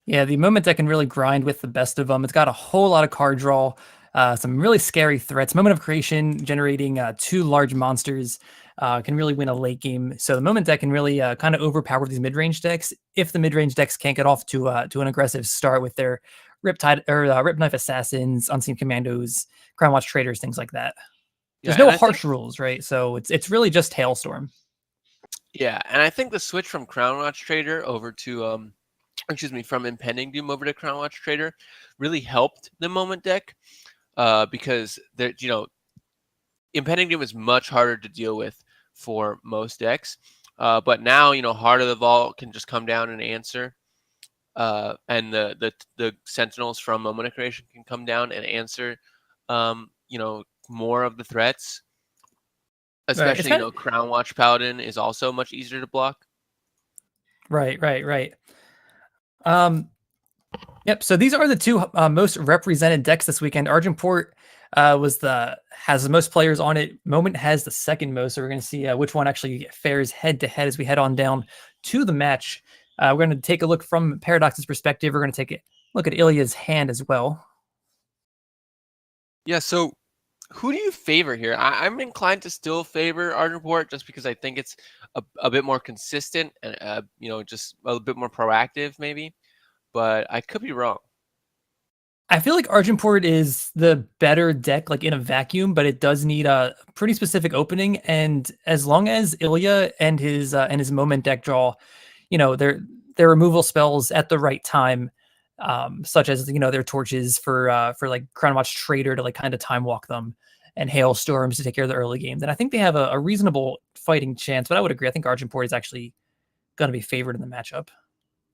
Yeah, the moment deck can really grind with the best of them. It's got a whole lot of card draw, some really scary threats. Moment of Creation generating 2 large monsters can really win a late game. So the moment deck can really kind of overpower these mid-range decks if the mid-range decks can't get off to an aggressive start with their Riptide or Rip Knife Assassins, Unseen Commandos, Crown Watch Traders, things like that. Yeah, There's and no I think harsh rules, right? So it's really just Hailstorm. yeah, and I think the switch from Crown Watch Trader over to from Impending Doom over to Crown Watch Trader really helped the moment deck because there, Impending Doom is much harder to deal with for most decks. But now, Heart of the Vault can just come down and answer. And the Sentinels from Moment of Creation can come down and answer, more of the threats. Right. It's Especially, kind of Crown Watch Paladin is also much easier to block. right. Um, Yep. So these are the two most represented decks this weekend. Argenport has the most players on it. Moment has the second most. So we're going to see which one actually fares head to head as we head on down to the match. We're going to take a look from Paradox's perspective. We're going to take a look at Ilya's hand as well. Yeah. So who do you favor here? I'm inclined to still favor Argenport just because I think it's a bit more consistent and just a bit more proactive maybe. But I could be wrong. I feel like Argenport is the better deck, like in a vacuum, but it does need a pretty specific opening. And as long as Ilya and his moment deck draw, their removal spells at the right time, such as their torches for like Crown Watch Trader to like kind of time walk them, and Hailstorms to take care of the early game, then I think they have a reasonable fighting chance. But I would agree. I think Argenport is actually going to be favored in the matchup.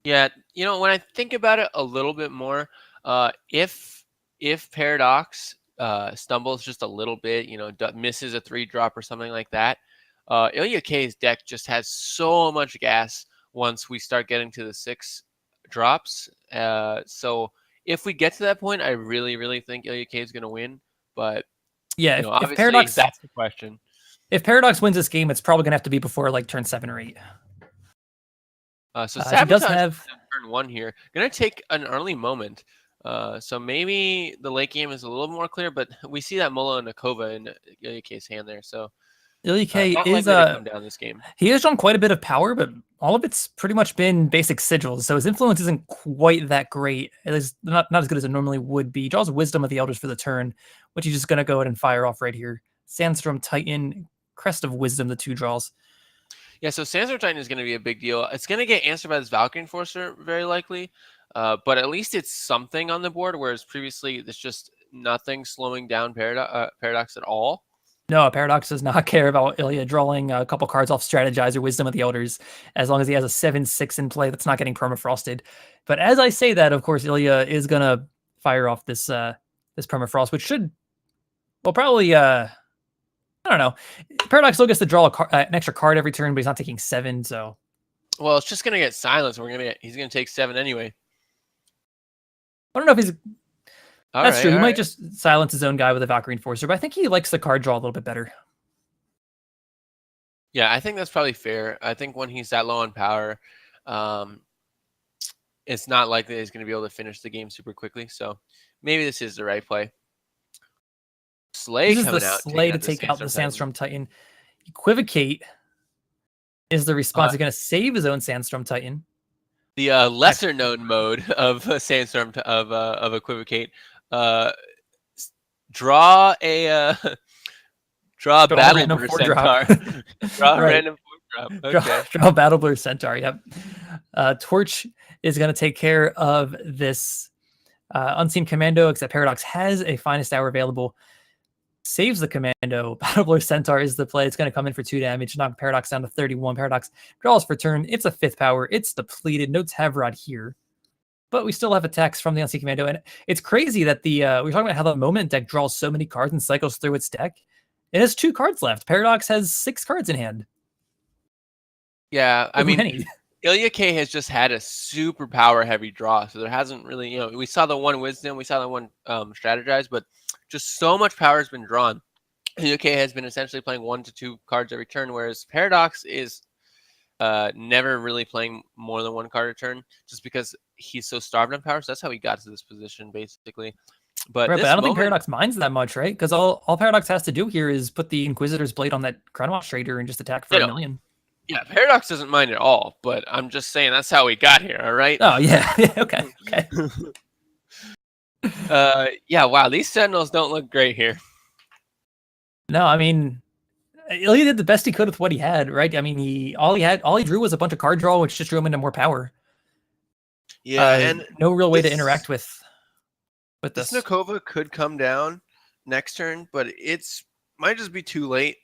Yeah, when I think about it a little bit more, if Paradox stumbles just a little bit, misses a 3-drop or something like that, IlyaK's deck just has so much gas once we start getting to the 6 drops. So if we get to that point, I really, really think IlyaK is going to win. But Yeah, if obviously Paradox that's the question. if Paradox wins this game, it's probably gonna have to be before like turn 7 or 8. So He does Sabotage have turn 1 here. Gonna take an early moment. So maybe the late game is a little more clear, but we see that Mola and Nakova in IlyaK's hand there. So IlyaK not is likely to come down this game. he has drawn quite a bit of power, but all of it's pretty much been basic sigils, so his influence isn't quite that great. It is not as good as it normally would be. He draws Wisdom of the Elders for the turn, which he's just gonna go ahead and fire off right here. Sandstorm Titan, Crest of Wisdom, the 2 draws. Yeah, so Sandstorm Titan is going to be a big deal. It's going to get answered by this Valkyrie Enforcer, very likely. But at least it's something on the board, whereas previously there's just nothing slowing down Paradox at all. No, Paradox does not care about Ilya drawing a couple cards off Strategize or Wisdom of the Elders, as long as he has a 7/6 in play that's not getting permafrosted. But as I say that, of course, Ilya is gonna fire off this permafrost, which should, well, probably I don't know. Paradox still gets to draw an extra card every turn, but he's not taking 7, so. Well, it's just going to get silenced. He's going to take 7 anyway. I don't know if he's. All That's right, true. He all might right. just silence his own guy with a Valkyrie Enforcer, but I think he likes the card draw a little bit better. Yeah, I think that's probably fair. I think when he's that low on power, it's not likely that he's going to be able to finish the game super quickly. So maybe this is the right play. Slay This is the coming out, Slay taking to out the take out the Sandstorm Sandstorm Titan. Titan. Equivocate is the response. Uh, He's going to save his own Sandstorm Titan. The lesser known mode of Sandstorm of Equivocate. Draw a draw a Draw a Battle random Burst 4-drop. Centaur. Draw a Right. random 4-drop. Okay. Draw Battle Blur Centaur. Yep. Torch is going to take care of this Unseen Commando, except Paradox has a Finest Hour available. Saves the Commando. Battle Blur Centaur is the play. It's going to come in for 2 damage. Knock Paradox down to 31. Paradox draws for turn. It's a 5th power. It's depleted. No Tavrod here. But we still have attacks from the Unseen Commando. And it's crazy that we're talking about how the Moment deck draws so many cards and cycles through its deck. It has 2 cards left. Paradox has 6 cards in hand. Yeah, I mean, Many. IlyaK has just had a super power heavy draw, so there hasn't really, we saw the one Wisdom, we saw the one Strategize, but just so much power has been drawn. IlyaK has been essentially playing 1 to 2 cards every turn, whereas Paradox is never really playing more than 1 card a turn, just because he's so starved on power. So that's how he got to this position, basically. But Right, this but I don't think moment, Paradox minds that much, right? Because all Paradox has to do here is put the Inquisitor's Blade on that Crown Watch Trader and just attack for you a know, million. yeah, Paradox doesn't mind at all. But I'm just saying that's how we got here. All right. Oh yeah, yeah, okay. Yeah. Wow. These Sentinels don't look great here. No, I mean, Ilya did the best he could with what he had, right? I mean, all he drew was a bunch of card draw, which just drew him into more power. Yeah, and no real way to interact with this this. Nakova could come down next turn, but it's might just be too late.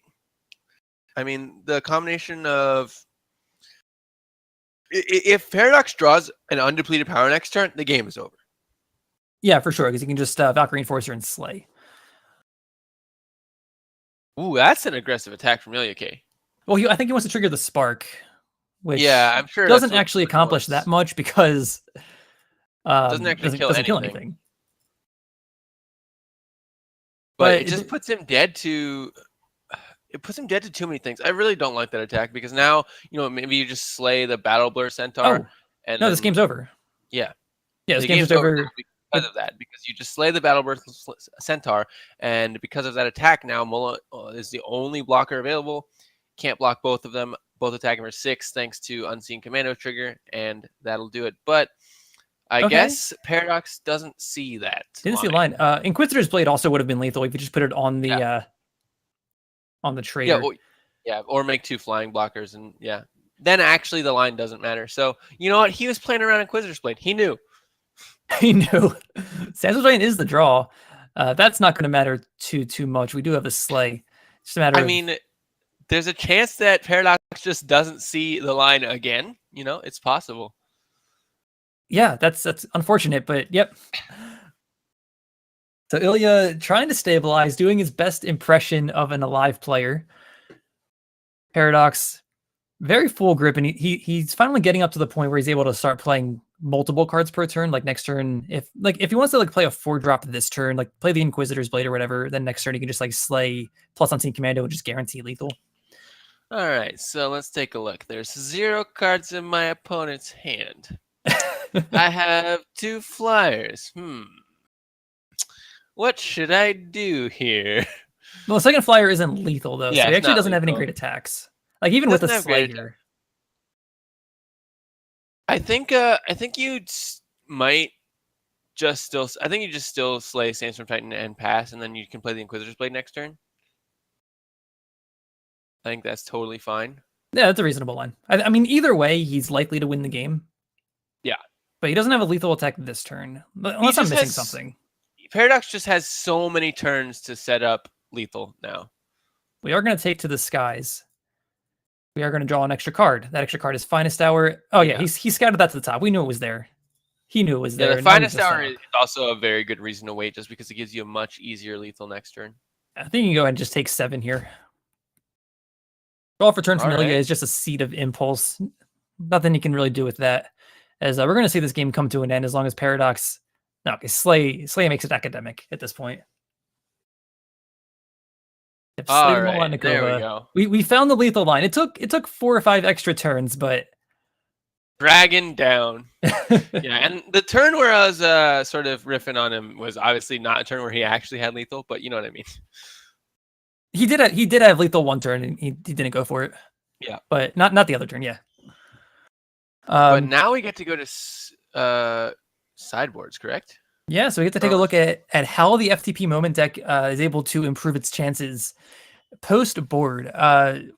I mean, the combination of if Paradox draws an undepleted power next turn, the game is over. Yeah, for sure, because you can just Valkyrie Enforcer and Slay. Ooh, that's an aggressive attack from IlyaK. Well, I think he wants to trigger the Spark, which I'm sure doesn't actually accomplish that much because doesn't actually doesn't kill anything. But it just puts him dead to. It puts him dead to too many things. I really don't like that attack because now maybe you just slay the Battle Blur Centaur. And no, this game's over. Yeah, this game's over because of that. Because you just slay the Battle Blur Centaur, and because of that attack, now Mullah is the only blocker available. Can't block both of them. Both attacking for 6 thanks to Unseen Commando trigger, and that'll do it. But I guess Paradox doesn't see that. Didn't see the line. Inquisitor's Blade also would have been lethal if you just put it on the trader. Or make 2 flying blockers, and then actually the line doesn't matter. So you know what? He was playing around Inquisitor's Blade. He knew. He knew. Sandstorm Giant is the draw. That's not going to matter too much. We do have the Slay. It's just a matter. I mean, there's a chance that Paradox just doesn't see the line again. It's possible. Yeah, that's unfortunate, but yep. So Ilya trying to stabilize, doing his best impression of an alive player. Paradox, very full grip, and he's finally getting up to the point where he's able to start playing multiple cards per turn. Like next turn, if he wants to play a 4-drop this turn, like play the Inquisitor's Blade or whatever, then next turn he can just slay plus Unseen Commando and just guarantee lethal. All right, so let's take a look. There's 0 cards in my opponent's hand. I have 2 flyers. What should I do here? Well, the second flyer isn't lethal though, Yeah, so he actually doesn't have any lethal. great attacks. Like even with the Slayer. I think you might just still. I think you just still slay Sandstorm Titan and pass, and then you can play the Inquisitor's Blade next turn. I think that's totally fine. Yeah, that's a reasonable line. I mean, either way, he's likely to win the game. Yeah. But he doesn't have a lethal attack this turn. Unless I'm missing something. Paradox just has so many turns to set up lethal now. We are going to take to the skies. We are going to draw an extra card. That extra card is Finest Hour. Oh, yeah. He scouted that to the top. We knew it was there. He knew it was there. The Finest Hour is also a very good reason to wait just because it gives you a much easier lethal next turn. I think you can go ahead and just take 7 here. Draw for turn from Ilya is just a Seed of Impulse. Nothing you can really do with that. As we're going to see this game come to an end as long as Paradox... No, okay, Slay makes it academic at this point. All right, there we go. We found the lethal line. It took 4 or 5 extra turns, but... Dragon down. Yeah, and the turn where I was sort of riffing on him was obviously not a turn where he actually had lethal, but you know what I mean. He did have lethal one turn, and he didn't go for it. Yeah, but not the other turn. Yeah. But now we get to go to sideboards, correct? Yeah, so we get to take a look at how the FTP Moment deck is able to improve its chances post board.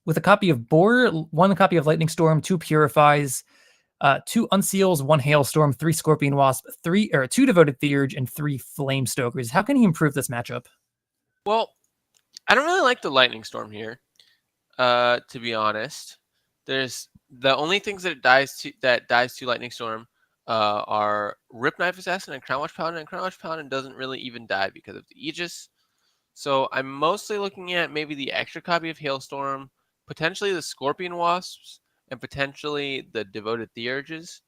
With a copy of Boar, 1 copy of Lightning Storm, 2 Purifies, 2 Unseals, 1 Hailstorm, 3 Scorpion Wasp, 2 Devoted Theurge, and 3 Flame Stokers. How can he improve this matchup? Well, I don't really like the Lightning Storm here, to be honest. There's the only things that dies to Lightning Storm are Rip Knife Assassin and Crown Watch Paladin, and Crown Watch Paladin doesn't really even die because of the Aegis. So I'm mostly looking at maybe the extra copy of Hailstorm, potentially the Scorpion Wasps, and potentially the Devoted Theurges.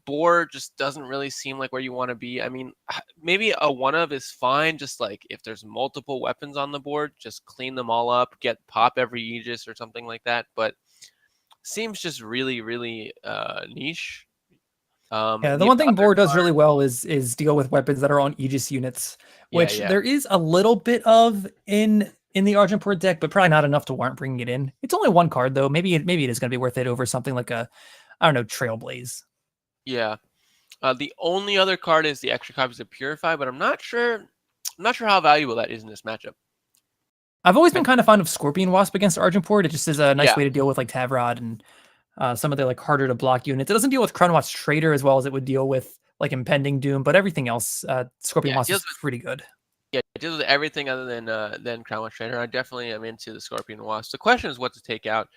Boar just doesn't really seem like where you want to be. I mean, maybe a 1-of is fine. Just like if there's multiple weapons on the board, just clean them all up, pop every Aegis or something like that. But seems just really, really niche. Yeah, the one thing Boar does really well is deal with weapons that are on Aegis units, which there is a little bit of in the aReNGee deck, but probably not enough to warrant bringing it in. It's only one card though. Maybe it is going to be worth it over something like a, I don't know, Trailblaze. Yeah. The only other card is the extra copies of Purify, but I'm not sure how valuable that is in this matchup. I've always been kind of fond of Scorpion Wasp against aReNGee. It just is a nice way to deal with like Tavrod and some of the like harder to block units. It doesn't deal with Crown Watch Trader as well as it would deal with like Impending Doom, but everything else, Scorpion Wasp is pretty good. Yeah, it deals with everything other than Crown Watch Trader. I definitely am into the Scorpion Wasp. The question is what to take out.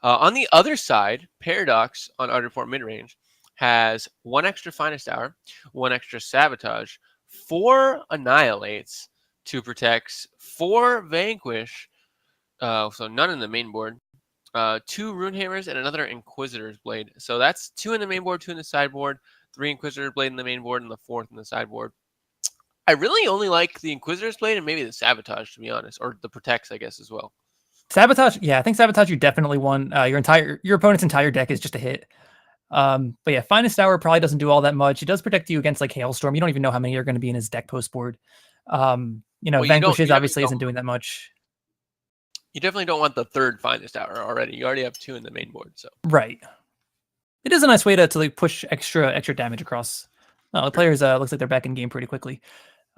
On the other side, Paradox on aReNGee midrange has 1 extra Finest Hour, 1 extra Sabotage, 4 Annihilates, 2 Protects, 4 Vanquish, so none in the main board, 2 Runehammers, and another Inquisitor's Blade. So that's 2 in the main board, 2 in the sideboard, 3 Inquisitor Blade in the main board, and the 4th in the sideboard. I really only like the Inquisitor's Blade and maybe the Sabotage, to be honest, or the Protects, I guess, as well. Sabotage, yeah, I think Sabotage you definitely won. Your opponent's entire deck is just a hit. But yeah, Finest Hour probably doesn't do all that much. It does protect you against like Hailstorm. You don't even know how many are going to be in his deck post board. Vanquishes obviously isn't doing that much. You definitely don't want the 3rd Finest Hour already. You already have 2 in the main board, so right. It is a nice way to like push extra damage across. The players looks like they're back in game pretty quickly.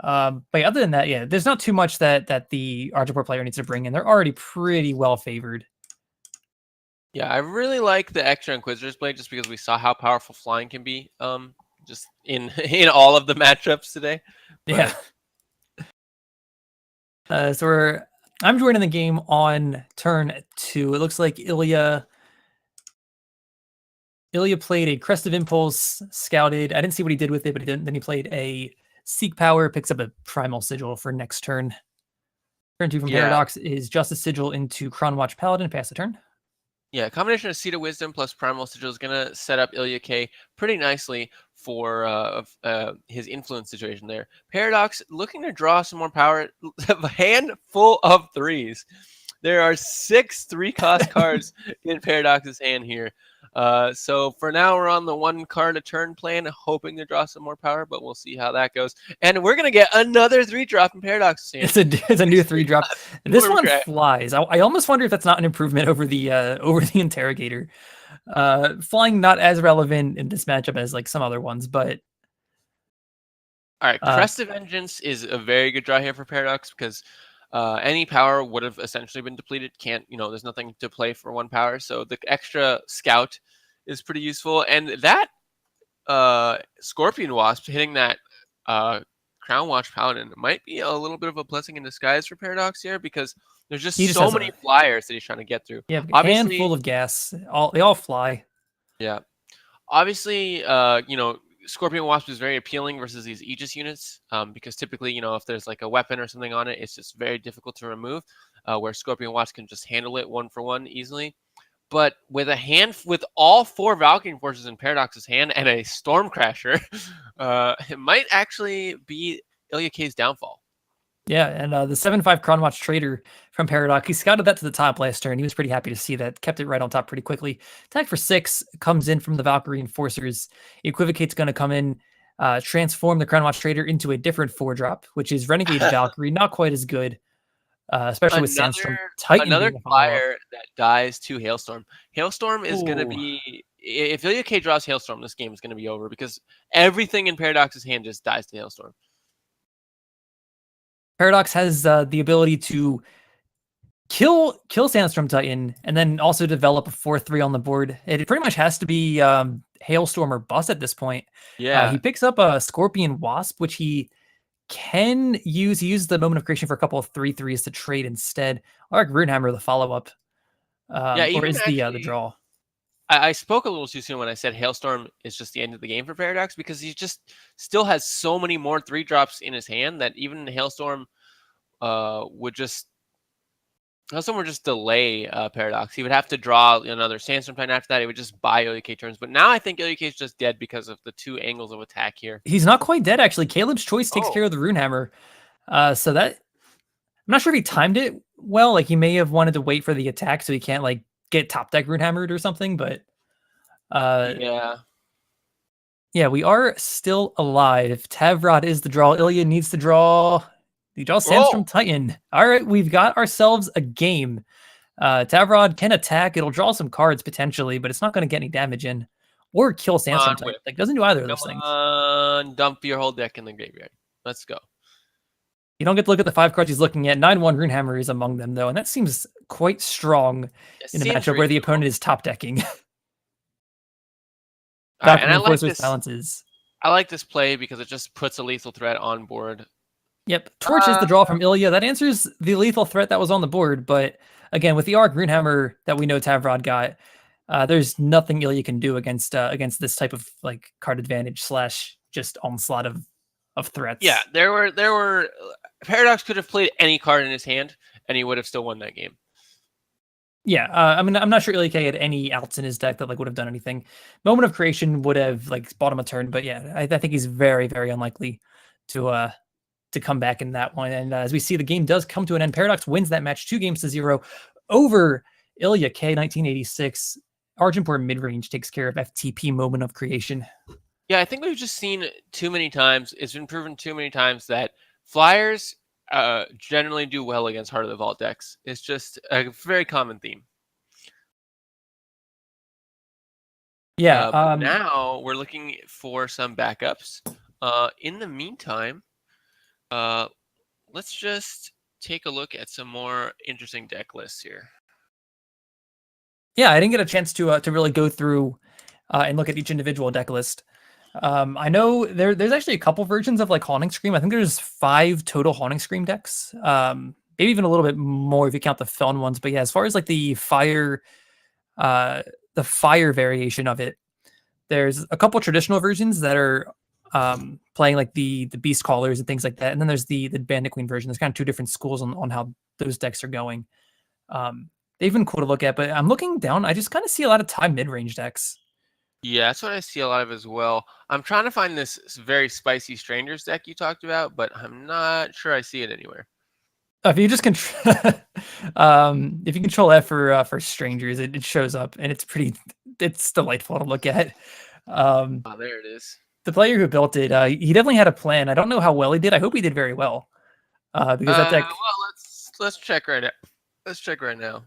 But yeah, other than that, yeah, there's not too much that the aReNGee player needs to bring in. They're already pretty well favored. Yeah, I really like the extra Inquisitor's Blade just because we saw how powerful flying can be just in all of the matchups today. But, yeah. So I'm joining the game on turn 2. It looks like Ilya played a Crest of Impulse, scouted. I didn't see what he did with it, but then he played a Seek Power, picks up a Primal Sigil for next turn. Turn 2 from Paradox is Justice Sigil into Crown Watch Paladin. Pass the turn. Yeah, a combination of Seed of Wisdom plus Primal Sigil is going to set up IlyaK pretty nicely for his influence situation there. Paradox looking to draw some more power. A hand full of 3s. There are 6 3-cost cards in Paradox's hand here. So for now, we're on the 1 card a turn plan, hoping to draw some more power, but we'll see how that goes. And we're going to get another 3-drop in Paradox's hand. It's a new 3-drop. This one flies. I almost wonder if that's not an improvement over the Interrogator. Flying not as relevant in this matchup as like some other ones, but all right, Crest of Vengeance is a very good draw here for Paradox because any power would have essentially been depleted. There's nothing to play for 1 power. So the extra Scout is pretty useful. And that Scorpion Wasp hitting that Crown Watch Paladin might be a little bit of a blessing in disguise for Paradox here because there's just so many flyers that he's trying to get through. Yeah, a handful of gas. They all fly. Yeah. Obviously, Scorpion Wasp is very appealing versus these Aegis units because typically, if there's like a weapon or something on it, it's just very difficult to remove, where Scorpion Wasp can just handle it 1-for-1 easily. But with with all 4 Valkyrie Forces in Paradox's hand and a Stormcrasher, it might actually be IlyaK's downfall. Yeah, and the 7/5 Crown Watch Trader from Paradox, he scouted that to the top last turn. He was pretty happy to see that. Kept it right on top pretty quickly. Attack for 6 comes in from the Valkyrie Enforcers. Equivocate's going to come in, transform the Crown Watch Trader into a different 4-drop, which is Renegade Valkyrie. Not quite as good, especially with Sandstorm Titan. Another flyer that dies to Hailstorm. Hailstorm is going to be... If IlyaK draws Hailstorm, this game is going to be over because everything in Paradox's hand just dies to Hailstorm. Paradox has the ability to kill Sandstorm Titan and then also develop a 4/3 on the board. It pretty much has to be Hailstorm or bust at this point. Yeah. He picks up a Scorpion Wasp, which he can use. He uses the Moment of Creation for a couple of 3/3s to trade instead. I like Runehammer, the follow-up. Or is the draw. I spoke a little too soon when I said Hailstorm is just the end of the game for Paradox because he just still has so many more 3-drops in his hand that even Hailstorm would just delay Paradox. He would have to draw another Sandstorm Titan after that. He would just buy IlyaK turns. But now I think IlyaK is just dead because of the 2 angles of attack here. He's not quite dead, actually. Caleb's Choice takes care of the Runehammer. So that... I'm not sure if he timed it well. Like, he may have wanted to wait for the attack so he can't, like, get top deck Runehammered or something, but... yeah. Yeah, we are still alive. Tavrod is the draw. Ilya needs to draw. He draws Sandstorm Titan. All right, we've got ourselves a game. Tavrod can attack. It'll draw some cards potentially, but it's not going to get any damage in or kill Sandstorm Titan. Like, doesn't do either of those things. Come on, dump your whole deck in the graveyard. Let's go. You don't get to look at the 5 cards he's looking at. 9-1 Runehammer is among them, though, and that seems quite strong in a matchup where the opponent is top decking. Right, and I like this. Balances. I like this play because it just puts a lethal threat on board. Yep, Torch is the draw from Ilya. That answers the lethal threat that was on the board, but again, with the Arc Runehammer that we know Tavrod got, there's nothing Ilya can do against this type of like card advantage / just onslaught of threats. Yeah, there were Paradox could have played any card in his hand and he would have still won that game. Yeah, I mean, I'm not sure IlyaK had any outs in his deck that like would have done anything. Moment of Creation would have like bought him a turn, but yeah, I think he's very, very unlikely to come back in that one. And as we see, the game does come to an end. Paradox wins that match 2-0 over IlyaK 1986. Argenport midrange takes care of FTP Moment of Creation. Yeah, I think we've just seen too many times. It's been proven too many times that Flyers generally do well against Heart of the Vault decks. It's just a very common theme. Yeah. But now we're looking for some backups. In the meantime, let's just take a look at some more interesting deck lists here. Yeah, I didn't get a chance to really go through and look at each individual deck list. I know there's actually a couple versions of like Haunting Scream. I think there's 5 total Haunting Scream decks. Maybe even a little bit more if you count the Feln ones. But yeah, as far as like the fire variation of it, there's a couple traditional versions that are playing like the Beast Callers and things like that. And then there's the Bandit Queen version. There's kind of 2 different schools on how those decks are going. They've been cool to look at, but I'm looking down. I just kind of see a lot of time mid-range decks. Yeah, that's what I see a lot of as well. I'm trying to find this very spicy Strangers deck you talked about, but I'm not sure I see it anywhere. If you just control, if you control F for Strangers, it shows up, and it's delightful to look at. Oh, there it is. The player who built it, he definitely had a plan. I don't know how well he did. I hope he did very well, because that deck. Well, let's check right now. Let's check right now.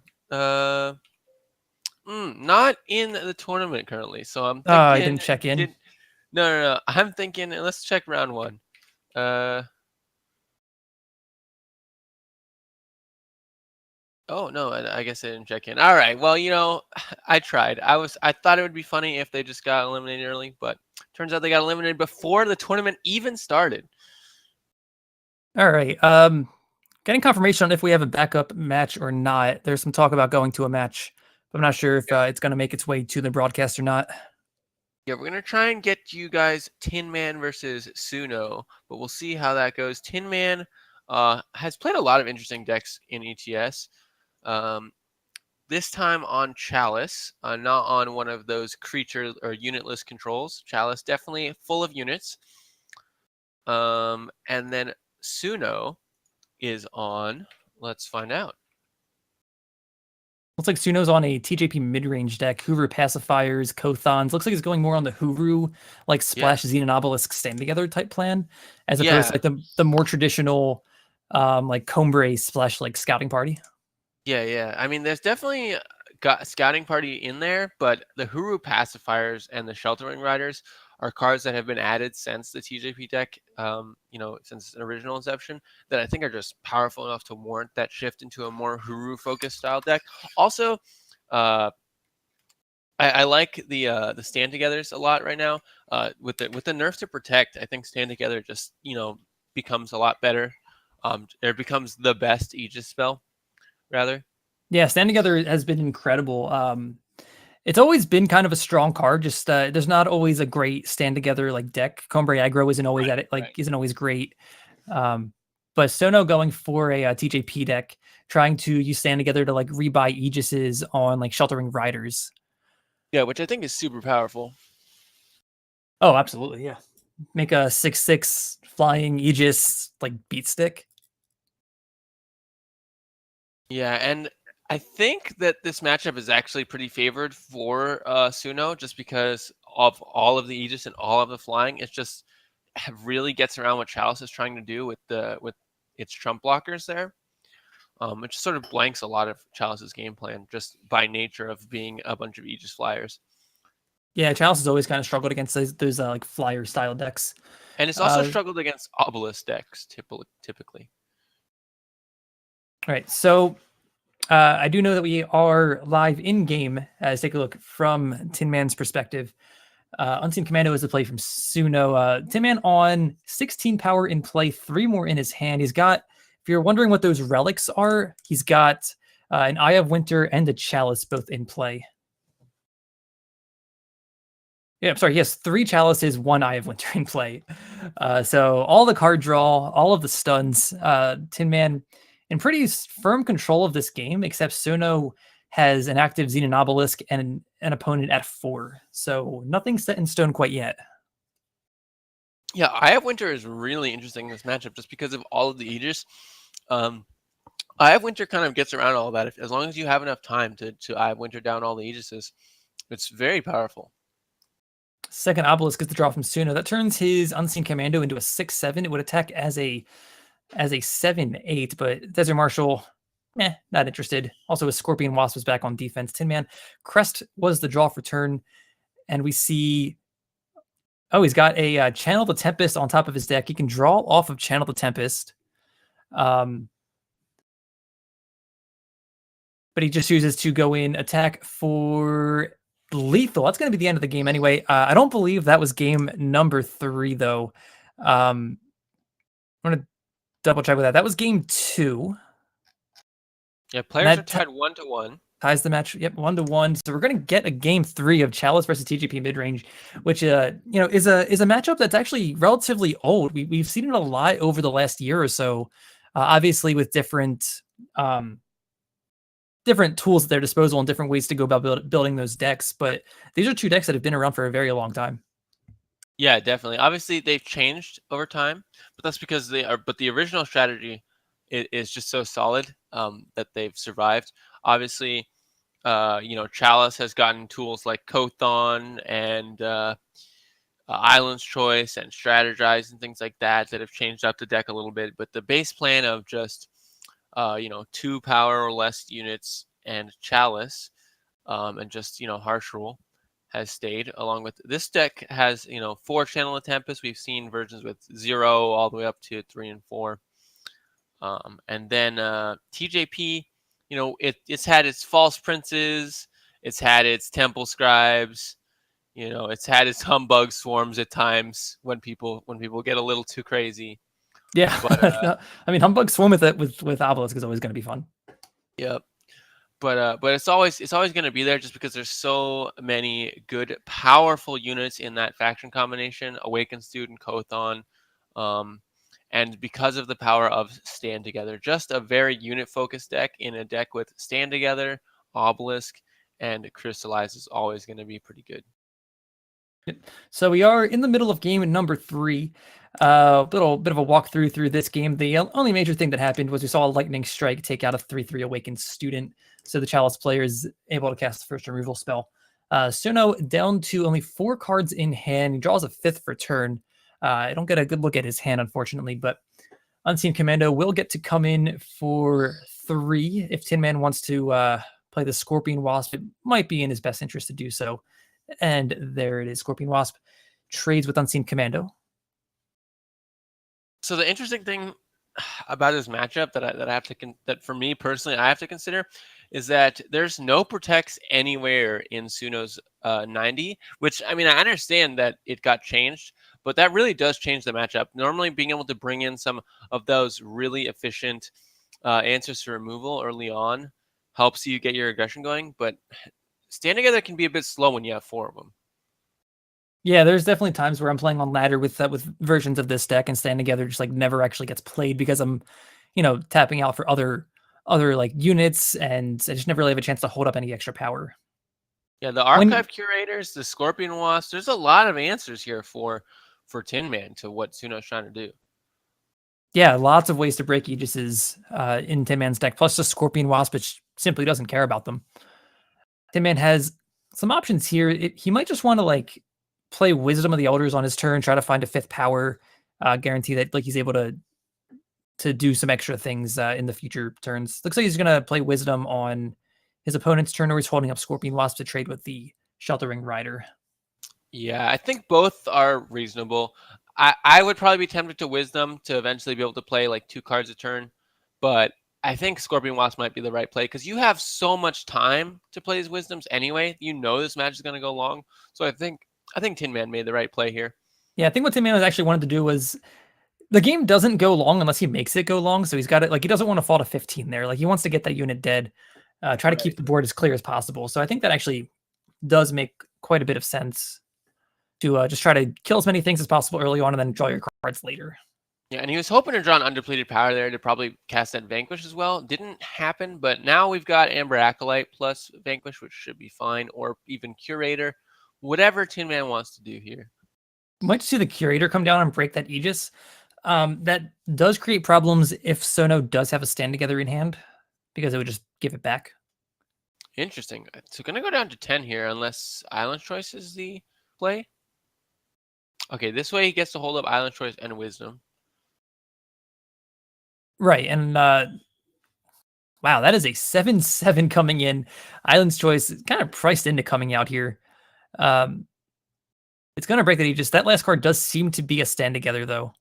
Not in the tournament currently, so I'm thinking. I didn't check in. No. I'm thinking. Let's check round 1. Oh no, I guess I didn't check in. All right. Well, I tried. I thought it would be funny if they just got eliminated early, but turns out they got eliminated before the tournament even started. All right. Getting confirmation on if we have a backup match or not. There's some talk about going to a match. I'm not sure if it's going to make its way to the broadcast or not. Yeah, we're going to try and get you guys TinMan versus SooNo, but we'll see how that goes. TinMan has played a lot of interesting decks in ETS. This time on Chalice, not on one of those creature or unitless controls. Chalice definitely full of units. And then SooNo is on. Let's find out. Looks like SooNo's on a TJP mid-range deck. Hoover Pacifiers, Kothons. Looks like it's going more on the Hoover, like Splash Xenon Obelisk Stand Together type plan, as opposed to like the more traditional, like Combre Splash like Scouting Party. Yeah. I mean, there's definitely got Scouting Party in there, but the Hoover Pacifiers and the Sheltering Riders are cards that have been added since the TJP deck, since original inception, that I think are just powerful enough to warrant that shift into a more Huru-focused style deck. Also, I like the Stand Togethers a lot right now. With the nerf to Protect, I think Stand Together just becomes a lot better. It becomes the best Aegis spell, rather. Yeah, Stand Together has been incredible. It's always been kind of a strong card. Just there's not always a great Stand Together like deck. Combre aggro isn't always isn't always great. But SooNo going for a TJP deck, trying to use Stand Together to like rebuy Aegises on like Sheltering Riders. Yeah, which I think is super powerful. Oh, absolutely, yeah. Make a 6/6 flying Aegis like beat stick. Yeah, and I think that this matchup is actually pretty favored for SooNo, just because of all of the Aegis and all of the flying. It just really gets around what Chalice is trying to do with its trump blockers there. It just sort of blanks a lot of Chalice's game plan just by nature of being a bunch of Aegis flyers. Yeah, Chalice has always kind of struggled against those like flyer style decks. And it's also struggled against Obelisk decks typically. All right, so I do know that we are live in game. Let's take a look from TinMan's perspective. Unseen Commando is the play from SooNo. TinMan on 16 power in play, 3 more in his hand. He's got, if you're wondering what those relics are, he's got an Eye of Winter and a Chalice both in play. Yeah, I'm sorry. He has 3 Chalices, 1 Eye of Winter in play. So all the card draw, all of the stuns. TinMan in pretty firm control of this game, except SooNo has an active Xenon Obelisk and an opponent at 4. So nothing set in stone quite yet. Yeah, Eye of Winter is really interesting in this matchup just because of all of the Aegis. Eye of Winter kind of gets around all that. As long as you have enough time to Eye of Winter down all the Aegises, it's very powerful. Second Obelisk gets the draw from SooNo. That turns his Unseen Commando into a 6/7. It would attack as a 7/8, but Desert Marshal, not interested. Also, a Scorpion Wasp was back on defense. TinMan, Crest was the draw for turn, and we see, he's got a Channel the Tempest on top of his deck. He can draw off of Channel the Tempest, but he just chooses to go in attack for lethal. That's going to be the end of the game anyway. I don't believe that was game number 3, though. I'm going to double check with that. That was game 2. Yeah, players are tied 1-1. Ties the match, 1-1. So we're going to get a game 3 of Chalice versus TGP midrange, which is a matchup that's actually relatively old. We've seen it a lot over the last year or so, obviously with different tools at their disposal and different ways to go about building those decks. But these are 2 decks that have been around for a very long time. Yeah, definitely. Obviously, they've changed over time, but that's because they are. But the original strategy is just so solid that they've survived. Obviously, Chalice has gotten tools like Kothon and Island's Choice and Strategize and things like that have changed up the deck a little bit. But the base plan of just 2 power or less units and Chalice and just Harsh Rule has stayed. Along with this deck has 4 Channel of Tempest. We've seen versions with 0 all the way up to 3 and 4. And then TJP, it's had its False Princes, it's had its Temple Scribes, it's had its Humbug Swarms at times when people get a little too crazy. Yeah, but, I mean, Humbug Swarm with Obelisk is always going to be fun. Yep. But it's always going to be there just because there's so many good, powerful units in that faction combination. Awakened Student, Kothon, and because of the power of Stand Together, just a very unit-focused deck in a deck with Stand Together, Obelisk, and Crystallize is always going to be pretty good. So we are in the middle of game number 3. A little bit of a walkthrough through this game. The only major thing that happened was we saw a Lightning Strike take out a 3/3 Awakened Student. So the Chalice player is able to cast the first removal spell. SooNo down to only 4 cards in hand. He draws a 5th for turn. I don't get a good look at his hand, unfortunately, but Unseen Commando will get to come in for 3. If TinMan wants to play the Scorpion Wasp, it might be in his best interest to do so. And there it is. Scorpion Wasp trades with Unseen Commando. So the interesting thing about this matchup that for me personally I have to consider is that there's no protects anywhere in SooNo's 90, which I understand that it got changed, but that really does change the matchup. Normally, being able to bring in some of those really efficient answers to removal early on helps you get your aggression going, but Stand Together can be a bit slow when you have 4 of them. Yeah, there's definitely times where I'm playing on ladder with versions of this deck and Stand Together just like never actually gets played because I'm, tapping out for other like units and I just never really have a chance to hold up any extra power. Yeah, the Archive Curators, the Scorpion Wasp, there's a lot of answers here for TinMan to what SooNo's trying to do. Yeah, lots of ways to break Aegises in TinMan's deck, plus the Scorpion Wasp, which simply doesn't care about them. TinMan has some options here. He might just want to play Wisdom of the Elders on his turn, try to find a 5th power, guarantee that like he's able to do some extra things in the future turns. Looks like he's gonna play Wisdom on his opponent's turn, or he's holding up Scorpion Wasp to trade with the Sheltering Rider. Yeah, I think both are reasonable. I would probably be tempted to Wisdom to eventually be able to play like 2 cards a turn, but I think Scorpion Wasp might be the right play because you have so much time to play his Wisdoms anyway. You know this match is going to go long, so I think TinMan made the right play here. Yeah, I think what TinMan was actually wanted to do was the game doesn't go long unless he makes it go long. So he's got it like he doesn't want to fall to 15 there. Like he wants to get that unit dead, try to keep the board as clear as possible. So I think that actually does make quite a bit of sense to just try to kill as many things as possible early on and then draw your cards later. Yeah, and he was hoping to draw an undepleted power there to probably cast that Vanquish as well. Didn't happen, but now we've got Amber Acolyte plus Vanquish, which should be fine, or even Curator. Whatever TinMan wants to do here. Might see the Curator come down and break that Aegis. That does create problems if SooNo does have a Stand Together in hand, because it would just give it back. Interesting. So going to go down to 10 here, unless Island Choice is the play. Okay, this way he gets to hold up Island Choice and Wisdom. Right, and wow, that is a 7/7 coming in. Island's Choice is kind of priced into coming out here. It's going to break that Aegis. That last card does seem to be a Stand Together, though.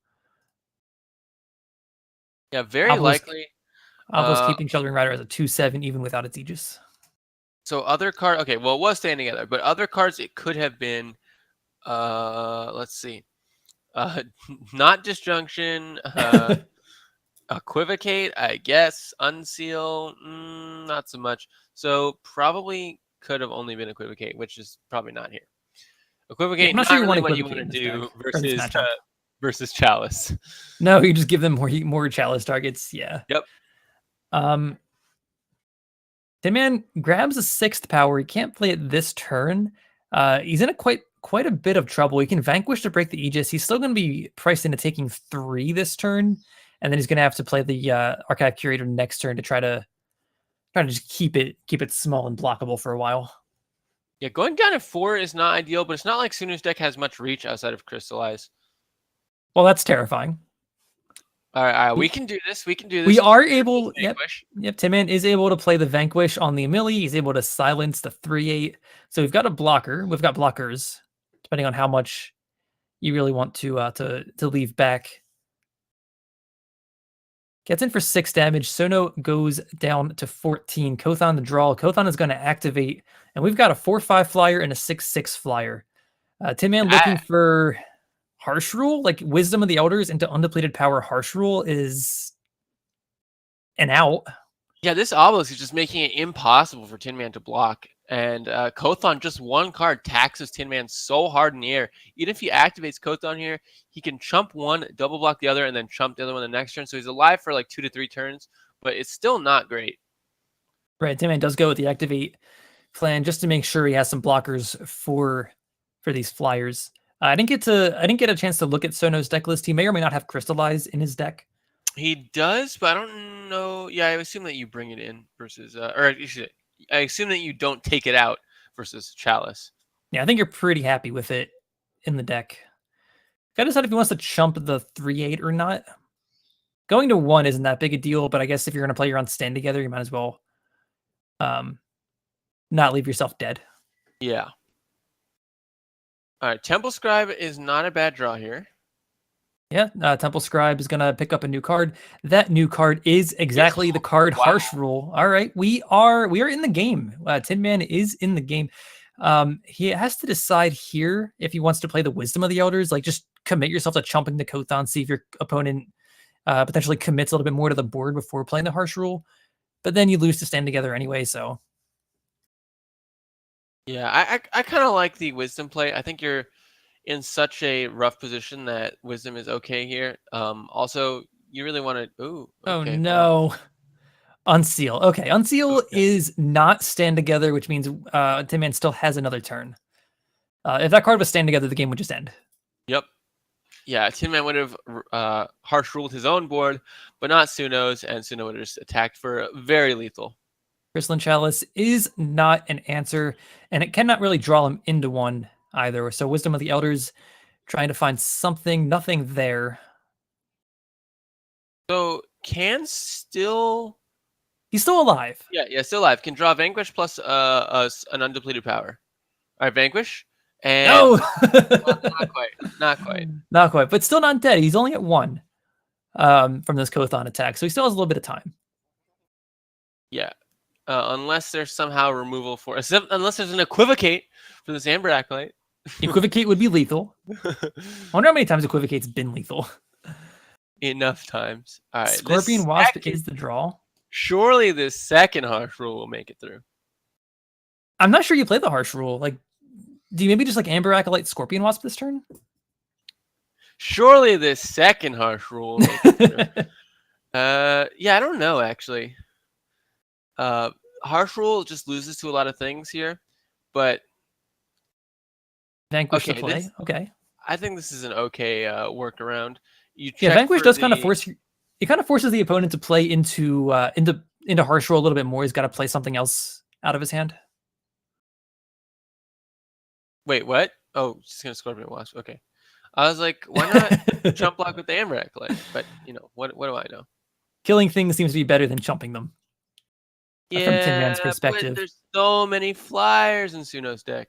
Yeah, very likely. Avos keeping Sheltering Rider as a 2/7 even without its Aegis. So other card, okay, well, it was Stand Together, but other cards it could have been, let's see, not Disjunction, Equivocate, I guess, Unseal, not so much. So probably could have only been Equivocate, which is probably not here. Equivocate, yeah, I'm not sure really what you want to do versus Chalice. No, you just give them more Chalice targets. Yeah. Yep. TinMan grabs a 6th power. He can't play it this turn. He's in quite a bit of trouble. He can Vanquish to break the Aegis. He's still going to be priced into taking 3 this turn, and then he's going to have to play the Archive Curator next turn to try to just keep it small and blockable for a while. Yeah, going down to 4 is not ideal, but it's not like SooNo's deck has much reach outside of Crystallize. Well, that's terrifying. All right, we can do this. We can do this. We are able. Yep. TinMan is able to play the Vanquish on the Amelie. He's able to silence the 3/8. So we've got a blocker. We've got blockers, depending on how much you really want to leave back. Gets in for 6 damage. SooNo goes down to 14. Kothon the draw. Kothon is going to activate, and we've got a 4/5 flyer and a 6/6 flyer. TinMan looking for Harsh Rule, like Wisdom of the Elders into undepleted power. Harsh Rule is an out. Yeah, this obelisk is just making it impossible for TinMan to block. And Kothon, just one card, taxes TinMan so hard in the air. Even if he activates Kothon here, he can chump one, double block the other, and then chump the other one the next turn. So he's alive for like 2 to 3 turns, but it's still not great. Right, TinMan does go with the activate plan just to make sure he has some blockers for these flyers. I didn't get a chance to look at SooNo's deck list. He may or may not have Crystallize in his deck. He does, but I don't know. Yeah, I assume that you bring it in versus, or I assume that you don't take it out versus Chalice. Yeah, I think you're pretty happy with it in the deck. Gotta decide if he wants to chump the 3/8 or not. Going to 1 isn't that big a deal, but I guess if you're going to play your own Stand Together, you might as well not leave yourself dead. Yeah. All right, Temple Scribe is not a bad draw here. Yeah, Temple Scribe is going to pick up a new card. That new card is exactly the card Harsh Rule. All right, we are in the game. TinMan is in the game. He has to decide here if he wants to play the Wisdom of the Elders, like just commit yourself to chumping the Kothon, see if your opponent potentially commits a little bit more to the board before playing the Harsh Rule. But then you lose to Stand Together anyway, so... Yeah, I kind of like the Wisdom play. I think you're in such a rough position that Wisdom is okay here. Also, you really want to... Ooh, okay, oh, no. Unseal. Okay, Unseal is not Stand Together, which means TinMan still has another turn. If that card was Stand Together, the game would just end. Yep. Yeah, TinMan would have Harsh Ruled his own board, but not SooNo's, and SooNo would have just attacked for very lethal. Crystalline Chalice is not an answer, and it cannot really draw him into one. either. So Wisdom of the Elders, trying to find something, nothing there. So can still. He's still alive. Yeah, still alive. Can draw Vanquish plus an undepleted power. All right, Vanquish. And No! not quite. Not quite. Not quite, but still not dead. He's only at 1 from this Kothon attack, so he still has a little bit of time. Yeah. Unless there's somehow removal for... Unless there's an Equivocate for this Amber Acolyte. Equivocate would be lethal. I wonder how many times Equivocate's been lethal. Enough times. All right. Scorpion Wasp is the draw. Surely this second harsh rule will make it through. I'm not sure you play the harsh rule. Like, do you maybe just like Amber Acolyte Scorpion Wasp this turn? Surely this second harsh rule will make it through. Yeah, I don't know actually. Harsh rule just loses to a lot of things here, but Vanquish to play. Okay. I think this is an okay workaround. Yeah, Vanquish does kind of force you. It kind of forces the opponent to play into harsh rule a little bit more. He's got to play something else out of his hand. Wait, what? Oh, just gonna Scorpion Wasp. Okay. I was like, why not jump block with the Amber Acolyte? But you know, what do I know? Killing things seems to be better than chumping them. Yeah, from TinMan's perspective. But there's so many flyers in SooNo's deck.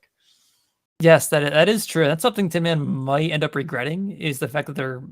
Yes, that is true. That's something TinMan might end up regretting, is the fact that there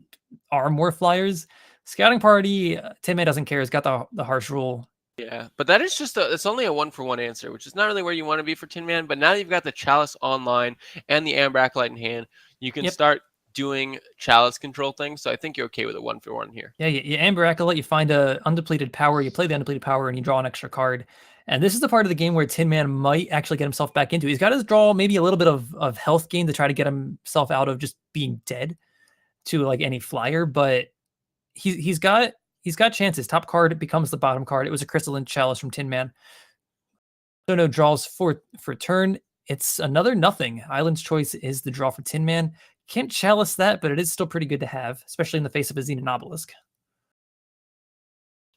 are more flyers. Scouting Party, TinMan doesn't care. He's got the harsh rule. Yeah, but that is just it's only a 1-for-1 answer, which is not really where you want to be for TinMan. But now you've got the Chalice online and the Amber Acolyte in hand, you can start doing Chalice control things. So I think you're okay with a 1-for-1 here. Yeah, you Amber Acolyte, you find a undepleted power, you play the undepleted power, and you draw an extra card. And this is the part of the game where TinMan might actually get himself back into. He's got to draw maybe a little bit of health gain to try to get himself out of just being dead to like any flyer, but he's got chances. Top card becomes the bottom card. It was a Crystalline Chalice from TinMan. SooNo draws for turn. It's another nothing. Island's Choice is the draw for TinMan. Can't chalice that, but it is still pretty good to have, especially in the face of a Xenon Obelisk.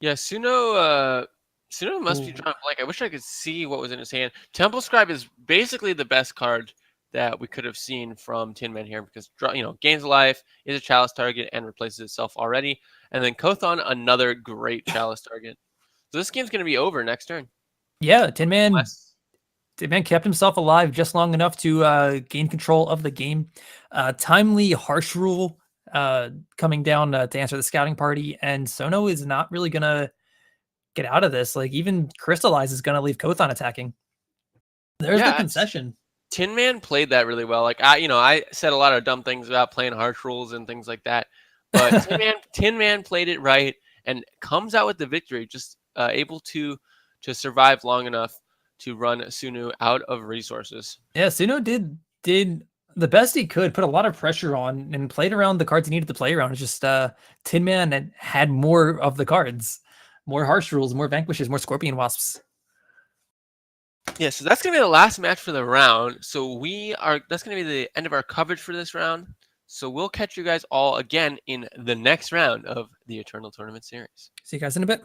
Yeah, SooNo must be drawing blank. I wish I could see what was in his hand. Temple Scribe is basically the best card that we could have seen from TinMan here because gains life, is a Chalice target, and replaces itself already. And then Kothon, another great Chalice target. So this game's going to be over next turn. Yeah, TinMan kept himself alive just long enough to gain control of the game. Timely harsh rule coming down to answer the Scouting Party, and SooNo is not really going to get out of this. Like, even Crystallize is going to leave Kothon attacking. There's the concession. TinMan played that really well. Like, I said a lot of dumb things about playing harsh rules and things like that, but TinMan played it right and comes out with the victory, just able to survive long enough to run SooNo out of resources. Yeah, SooNo did the best he could, put a lot of pressure on, and played around the cards he needed to play around. It's just TinMan had more of the cards, more harsh rules, more vanquishes, more Scorpion Wasps. Yeah, so that's gonna be the last match for the round. So that's gonna be the end of our coverage for this round. So we'll catch you guys all again in the next round of the Eternal Tournament Series. See you guys in a bit.